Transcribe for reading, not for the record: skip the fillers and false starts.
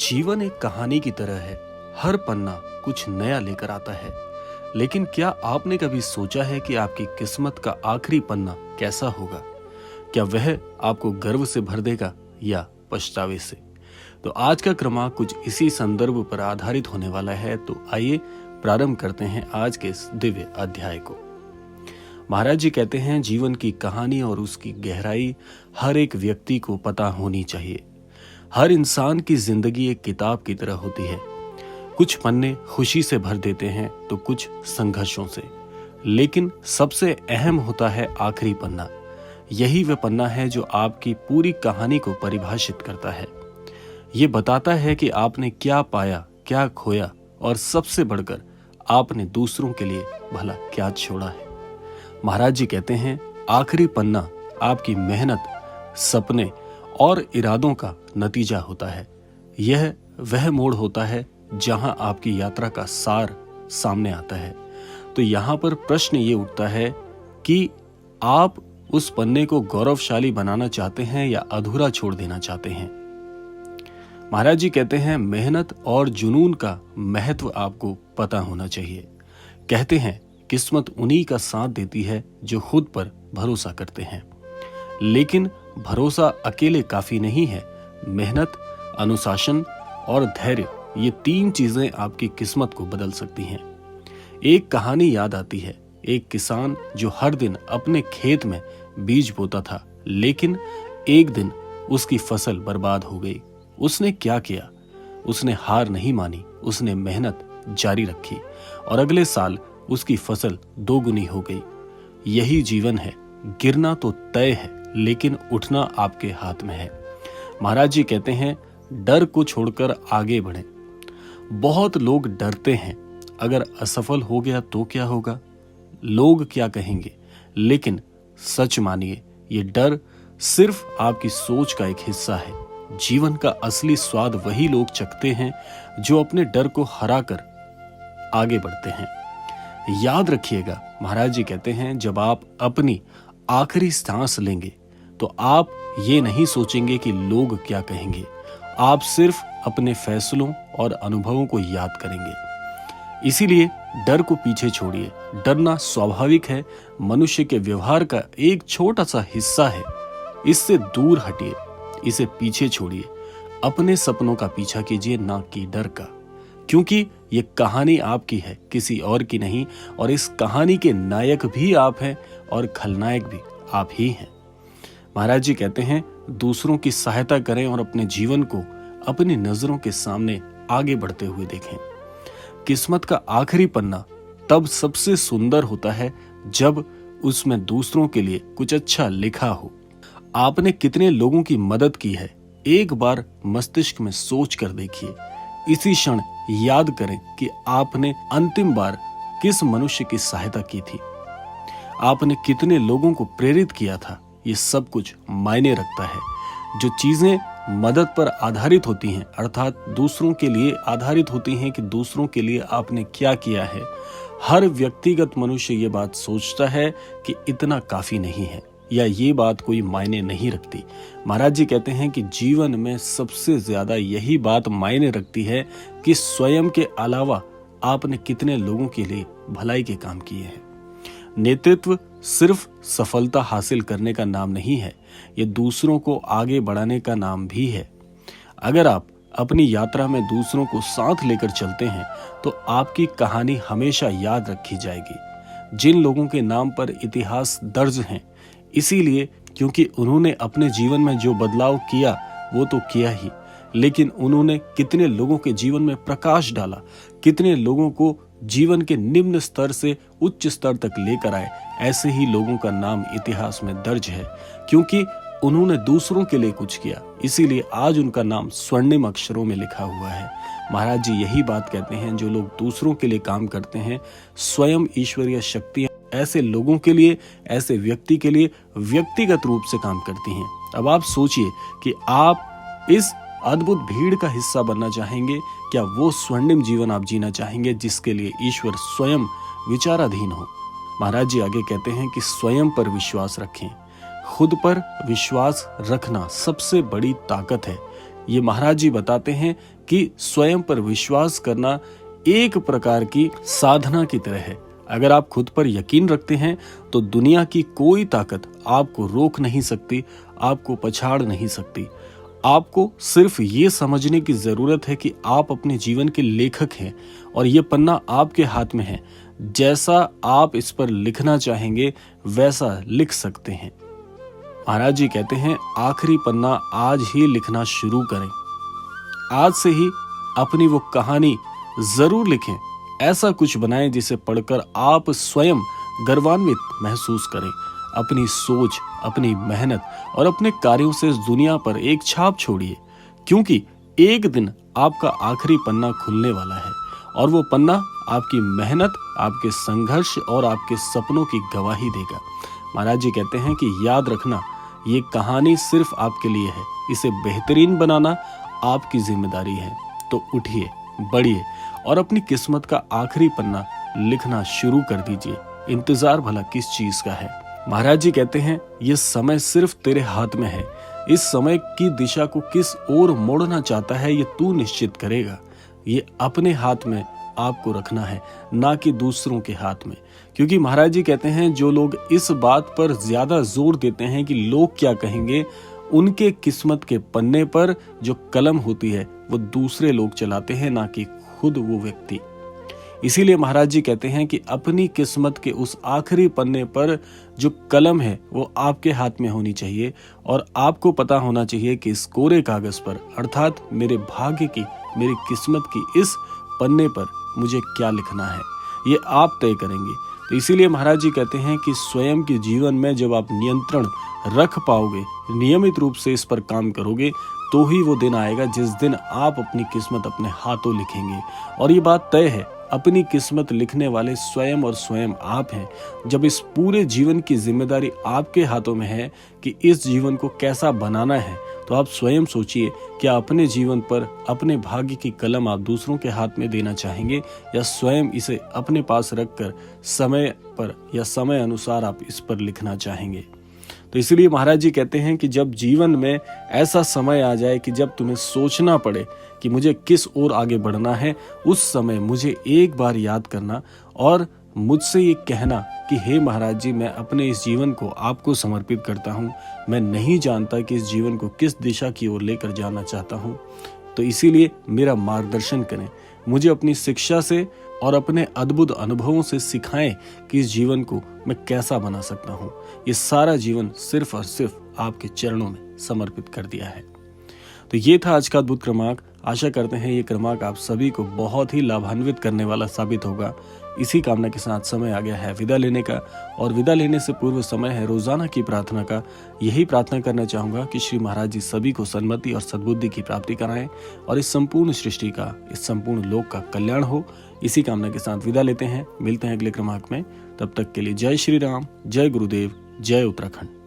जीवन एक कहानी की तरह है। हर पन्ना कुछ नया लेकर आता है। लेकिन क्या आपने कभी सोचा है कि आपकी किस्मत का आखिरी पन्ना कैसा होगा? क्या वह आपको गर्व से भर देगा या पछतावे से? तो आज का क्रमांक कुछ इसी संदर्भ पर आधारित होने वाला है। तो आइए प्रारंभ करते हैं आज के इस दिव्य अध्याय को। महाराज जी कहते हैं, जीवन की कहानी और उसकी गहराई हर एक व्यक्ति को पता होनी चाहिए। हर इंसान की जिंदगी एक किताब की तरह होती है। कुछ पन्ने खुशी से भर देते हैं तो कुछ संघर्षों से, लेकिन सबसे अहम होता है आखिरी पन्ना। यही वह पन्ना है जो आपकी पूरी कहानी को परिभाषित करता है। ये बताता है कि आपने क्या पाया, क्या खोया और सबसे बढ़कर आपने दूसरों के लिए भला क्या छोड़ा है। महाराज जी कहते हैं, आखिरी पन्ना आपकी मेहनत, सपने और इरादों का नतीजा होता है। यह वह मोड़ होता है जहां आपकी यात्रा का सार सामने आता है। तो यहाँ पर प्रश्न ये उठता है कि आप उस पन्ने को गौरवशाली बनाना चाहते हैं या अधूरा छोड़ देना चाहते हैं। महाराज जी कहते हैं, मेहनत और जुनून का महत्व आपको पता होना चाहिए। कहते हैं, किस्मत उन्हीं का साथ देती है जो खुद पर भरोसा करते हैं। लेकिन भरोसा अकेले काफी नहीं है। मेहनत, अनुशासन और धैर्य, ये तीन चीजें आपकी किस्मत को बदल सकती हैं। एक कहानी याद आती है। एक किसान जो हर दिन अपने खेत में बीज बोता था, लेकिन एक दिन उसकी फसल बर्बाद हो गई। उसने क्या किया? उसने हार नहीं मानी, उसने मेहनत जारी रखी और अगले साल उसकी फसल दोगुनी हो गई। यही जीवन है। गिरना तो तय है, लेकिन उठना आपके हाथ में है। महाराज जी कहते हैं, डर को छोड़कर आगे बढ़ें। बहुत लोग डरते हैं, अगर असफल हो गया तो क्या होगा, लोग क्या कहेंगे। लेकिन सच मानिए, ये डर सिर्फ आपकी सोच का एक हिस्सा है। जीवन का असली स्वाद वही लोग चखते हैं जो अपने डर को हराकर आगे बढ़ते हैं। याद रखिएगा, महाराज जी कहते हैं, जब आप अपनी आखिरी सांस लेंगे तो आप ये नहीं सोचेंगे कि लोग क्या कहेंगे। आप सिर्फ अपने फैसलों और अनुभवों को याद करेंगे। इसीलिए डर को पीछे छोड़िए। डरना स्वाभाविक है, मनुष्य के व्यवहार का एक छोटा सा हिस्सा है। इससे दूर हटिए, इसे पीछे छोड़िए। अपने सपनों का पीछा कीजिए, ना कि डर का, क्योंकि ये कहानी आपकी है, किसी और की नहीं। और इस कहानी के नायक भी आप हैं और खलनायक भी आप ही हैं। महाराज जी कहते हैं, दूसरों की सहायता करें और अपने जीवन को अपनी नजरों के सामने आगे बढ़ते हुए देखें। किस्मत का आखिरी पन्ना तब सबसे सुंदर होता है जब उसमें दूसरों के लिए कुछ अच्छा लिखा हो। आपने कितने लोगों की मदद की है, एक बार मस्तिष्क में सोच कर देखिए। इसी क्षण याद करें कि आपने अंतिम बार किस मनुष्य की सहायता की थी। आपने कितने लोगों को प्रेरित किया था। ये सब कुछ मायने रखता है। जो चीजें मदद पर आधारित होती हैं, अर्थात दूसरों के लिए आधारित होती हैं कि दूसरों के लिए आपने क्या किया है, हर व्यक्तिगत मनुष्य ये बात सोचता है कि इतना काफी नहीं है या ये बात कोई मायने नहीं रखती। महाराज जी कहते हैं कि जीवन में सबसे ज्यादा यही बात मायने रखती है कि स्वयं के अलावा आपने कितने लोगों के लिए भलाई के काम किए हैं। नेतृत्व सिर्फ सफलता हासिल करने का नाम नहीं है, ये दूसरों को आगे बढ़ाने का नाम भी है। अगर आप अपनी यात्रा में दूसरों को साथ लेकर चलते हैं तो आपकी कहानी हमेशा याद रखी जाएगी। जिन लोगों के नाम पर इतिहास दर्ज हैं, इसीलिए क्योंकि उन्होंने अपने जीवन में जो बदलाव किया वो तो किया ही, लेकिन उन्होंने कितने लोगों के जीवन में प्रकाश डाला, कितने लोगों को जीवन के निम्न स्तर से उच्च स्तर तक लेकर आए। ऐसे ही लोगों का नाम इतिहास में दर्ज है, क्योंकि उन्होंने दूसरों के लिए कुछ किया। इसीलिए आज उनका नाम स्वर्णिम अक्षरों में लिखा हुआ है। महाराज जी यही बात कहते हैं, जो लोग दूसरों के लिए काम करते हैं, स्वयं ईश्वरीय शक्तियां ऐसे लोगों के लिए, ऐसे व्यक्ति के लिए व्यक्तिगत रूप से काम करती हैं। अब आप सोचिए कि आप इस अद्भुत भीड़ का हिस्सा बनना चाहेंगे, क्या वो स्वर्णिम जीवन आप जीना चाहेंगे जिसके लिए ईश्वर स्वयं विचाराधीन हो। महाराज जी आगे कहते हैं कि स्वयं पर विश्वास रखें। खुद पर विश्वास रखना सबसे बड़ी ताकत है। ये महाराज जी बताते हैं कि स्वयं पर विश्वास करना एक प्रकार की साधना की तरह है। अगर आप खुद पर यकीन रखते हैं तो दुनिया की कोई ताकत आपको रोक नहीं सकती, आपको पछाड़ नहीं सकती। आपको सिर्फ ये समझने की जरूरत है कि आप अपने जीवन के लेखक हैं और ये पन्ना आपके हाथ में है। जैसा आप इस पर लिखना चाहेंगे वैसा लिख सकते हैं। महाराज जी कहते हैं, आखिरी पन्ना आज ही लिखना शुरू करें। आज से ही अपनी वो कहानी जरूर लिखें। ऐसा कुछ बनाएं जिसे पढ़कर आप स्वयं गर्वान्वित महसूस करें। अपनी सोच, अपनी मेहनत और अपने कार्यों से इस दुनिया पर एक छाप छोड़िए, क्योंकि एक दिन आपका आखिरी पन्ना खुलने वाला है और वो पन्ना आपकी मेहनत, आपके संघर्ष और आपके सपनों की गवाही देगा। महाराज जी कहते हैं कि याद रखना, ये कहानी सिर्फ आपके लिए है। इसे बेहतरीन बनाना आपकी जिम्मेदारी है। तो उठिए, बढ़िए और अपनी किस्मत का आखिरी पन्ना लिखना शुरू कर दीजिए। इंतजार भला किस चीज का है। महाराज जी कहते हैं, ये समय सिर्फ तेरे हाथ में है। इस समय की दिशा को किस ओर मोड़ना चाहता है ये तू निश्चित करेगा। ये अपने हाथ में आपको रखना है, ना कि दूसरों के हाथ में। क्योंकि महाराज जी कहते हैं, जो लोग इस बात पर ज्यादा जोर देते हैं कि लोग क्या कहेंगे, उनके किस्मत के पन्ने पर जो कलम होती है वो दूसरे लोग चलाते हैं, ना कि खुद वो व्यक्ति। इसीलिए महाराज जी कहते हैं कि अपनी किस्मत के उस आखिरी पन्ने पर जो कलम है वो आपके हाथ में होनी चाहिए और आपको पता होना चाहिए कि इस कोरे कागज पर, अर्थात मेरे भाग्य की, मेरी किस्मत की इस पन्ने पर मुझे क्या लिखना है, ये आप तय करेंगे। तो इसीलिए महाराज जी कहते हैं कि स्वयं के जीवन में जब आप नियंत्रण रख पाओगे, नियमित रूप से इस पर काम करोगे, तो ही वो दिन आएगा जिस दिन आप अपनी किस्मत अपने हाथों लिखेंगे। और ये बात तय है, अपनी किस्मत लिखने वाले स्वयं और स्वयं आप हैं। जब इस पूरे जीवन की जिम्मेदारी आपके हाथों में है कि इस जीवन को कैसा बनाना है, तो आप स्वयं सोचिए, क्या अपने जीवन पर अपने भाग्य की कलम आप दूसरों के हाथ में देना चाहेंगे या स्वयं इसे अपने पास रखकर समय पर या समय अनुसार आप इस पर लिखना चाहेंगे। तो इसलिए महाराज जी कहते हैं कि जब जीवन में ऐसा समय आ जाए कि जब तुम्हें सोचना पड़े कि मुझे किस ओर आगे बढ़ना है, उस समय मुझे एक बार याद करना और मुझसे ये कहना कि हे महाराज जी, मैं अपने इस जीवन को आपको समर्पित करता हूँ। मैं नहीं जानता कि इस जीवन को किस दिशा की ओर लेकर जाना चाहता हूँ, तो इसीलिए मेरा मार्गदर्शन करें। मुझे अपनी शिक्षा से और अपने अद्भुत अनुभवों से सिखाएं कि इस जीवन को मैं कैसा बना सकता हूँ। ये सारा जीवन सिर्फ और सिर्फ आपके चरणों में समर्पित कर दिया है। तो ये था आज का अद्भुत क्रमांक। आशा करते हैं ये क्रमांक आप सभी को बहुत ही लाभान्वित करने वाला साबित होगा। इसी कामना के साथ समय आ गया है विदा लेने का, और विदा लेने से पूर्व समय है रोजाना की प्रार्थना का। यही प्रार्थना करना चाहूंगा कि श्री महाराज जी सभी को सन्मति और सद्बुद्धि की प्राप्ति कराएं और इस संपूर्ण सृष्टि का, इस संपूर्ण लोक का कल्याण हो। इसी कामना के साथ विदा लेते हैं। मिलते हैं अगले क्रमांक में। तब तक के लिए जय श्री राम, जय गुरुदेव, जय उत्तराखंड।